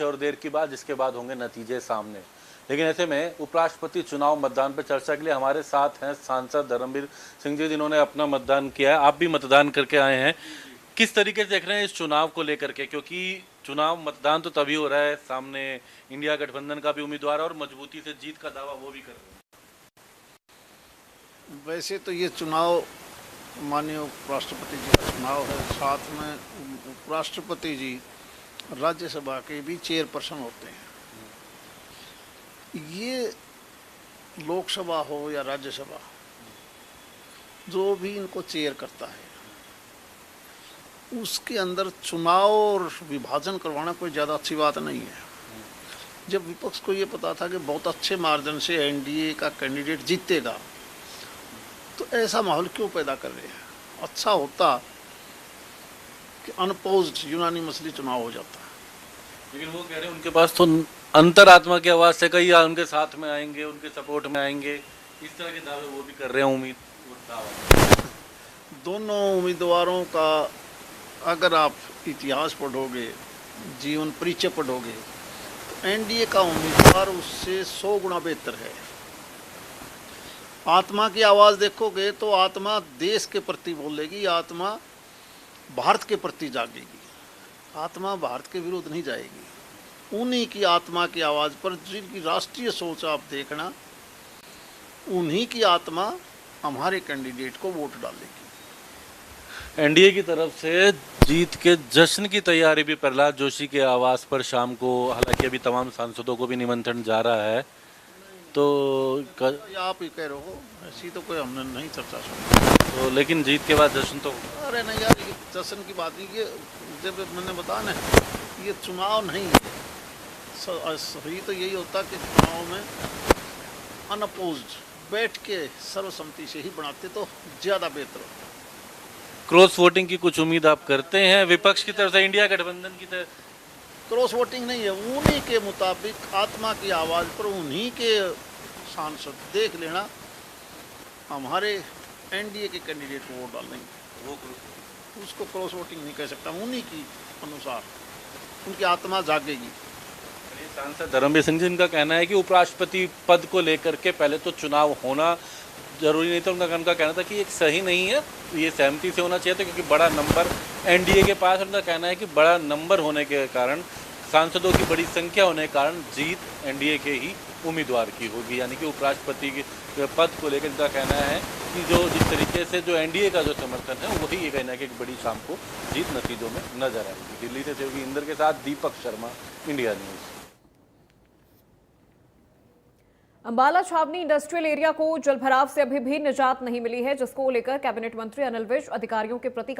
कुछ और देर की बात, जिसके बाद होंगे नतीजे सामने। लेकिन ऐसे में उपराष्ट्रपति चुनाव मतदान पर चर्चा के लिए हमारे साथ हैं सांसद धर्मवीर सिंह जी, जिन्होंने अपना मतदान किया है। आप भी मतदान करके आए हैं, किस तरीके से देख रहे हैं इस चुनाव को लेकर के? क्योंकि चुनाव मतदान तो तभी हो रहा है, सामने इंडिया गठबंधन का भी उम्मीदवार और मजबूती से जीत का दावा वो भी कर रहे हैं। वैसे तो ये चुनाव माननीय उपराष्ट्रपति जी का चुनाव है, साथ में उपराष्ट्रपति जी राज्यसभा के भी चेयरपर्सन होते हैं। ये लोकसभा हो या राज्यसभा, जो भी इनको चेयर करता है उसके अंदर चुनाव और विभाजन करवाना कोई ज़्यादा अच्छी बात नहीं है। जब विपक्ष को ये पता था कि बहुत अच्छे मार्जिन से एनडीए का कैंडिडेट जीतेगा, तो ऐसा माहौल क्यों पैदा कर रहे हैं? अच्छा होता कि अनपोज्ड यूनानिमसली चुनाव हो जाता। लेकिन वो कह रहे हैं उनके पास तो अंतरात्मा की आवाज़ से कई उनके साथ में आएंगे, उनके सपोर्ट में आएंगे, इस तरह के दावे वो भी कर रहे हैं। उम्मीद दोनों उम्मीदवारों का अगर आप इतिहास पढ़ोगे, जीवन परिचय पढ़ोगे, तो एनडीए का उम्मीदवार उससे 100 गुना बेहतर है। आत्मा की आवाज़ देखोगे तो आत्मा देश के प्रति बोलेगी, आत्मा भारत के प्रति जागेगी, आत्मा भारत के विरुद्ध नहीं जाएगी। उन्हीं की आत्मा की आवाज़ पर, जिनकी राष्ट्रीय सोच आप देखना, उन्हीं की आत्मा हमारे कैंडिडेट को वोट डालेगी। एनडीए की तरफ से जीत के जश्न की तैयारी भी प्रहलाद जोशी के आवास पर शाम को, हालांकि अभी तमाम सांसदों को भी निमंत्रण जा रहा है, तो आप ही कह रहे हो, ऐसी तो कोई हमने नहीं चर्चा सुनी। तो लेकिन जीत के बाद जश्न तो, अरे नहीं यार, ये जश्न की बात नहीं। ये जब मैंने बताया ना, ये चुनाव नहीं है। सही तो यही होता कि चुनाव में अनअपोज्ड बैठ के सर्वसम्मति से ही बनाते तो ज़्यादा बेहतर होता। क्रॉस वोटिंग की कुछ उम्मीद आप करते हैं विपक्ष की तरफ से, इंडिया गठबंधन की तरफ? क्रॉस वोटिंग नहीं है, उन्हीं के मुताबिक आत्मा की आवाज़ पर उन्हीं के सांसद देख लेना, हमारे एनडीए के कैंडिडेट को वोट डालेंगे। वो उसको क्रॉस वोटिंग नहीं कह सकता, उन्हीं की अनुसार उनकी आत्मा जागेगी। सांसद धर्मवीर सिंह जी, इनका कहना है कि उपराष्ट्रपति पद को लेकर के पहले तो चुनाव होना जरूरी नहीं था। उनका कहना था कि ये सही नहीं है, ये सहमति से होना चाहिए था, क्योंकि बड़ा नंबर एनडीए के पास। उनका कहना है कि बड़ा नंबर होने के कारण, सांसदों की बड़ी संख्या होने के कारण जीत एनडीए के ही उम्मीदवार की होगी, यानी कि उपराष्ट्रपति के पद को लेकर इनका कहना है कि जो जिस तरीके से जो एनडीए का जो समर्थन है, वही ये कहना है कि बड़ी शाम को जीत नतीजों में नजर आएगी। दिल्ली से सहयोगी इंदर के साथ दीपक शर्मा, इंडिया न्यूज़। अंबाला छावनी इंडस्ट्रियल एरिया को जलभराव से अभी भी निजात नहीं मिली है, जिसको लेकर कैबिनेट मंत्री अनिल विज अधिकारियों के प्रति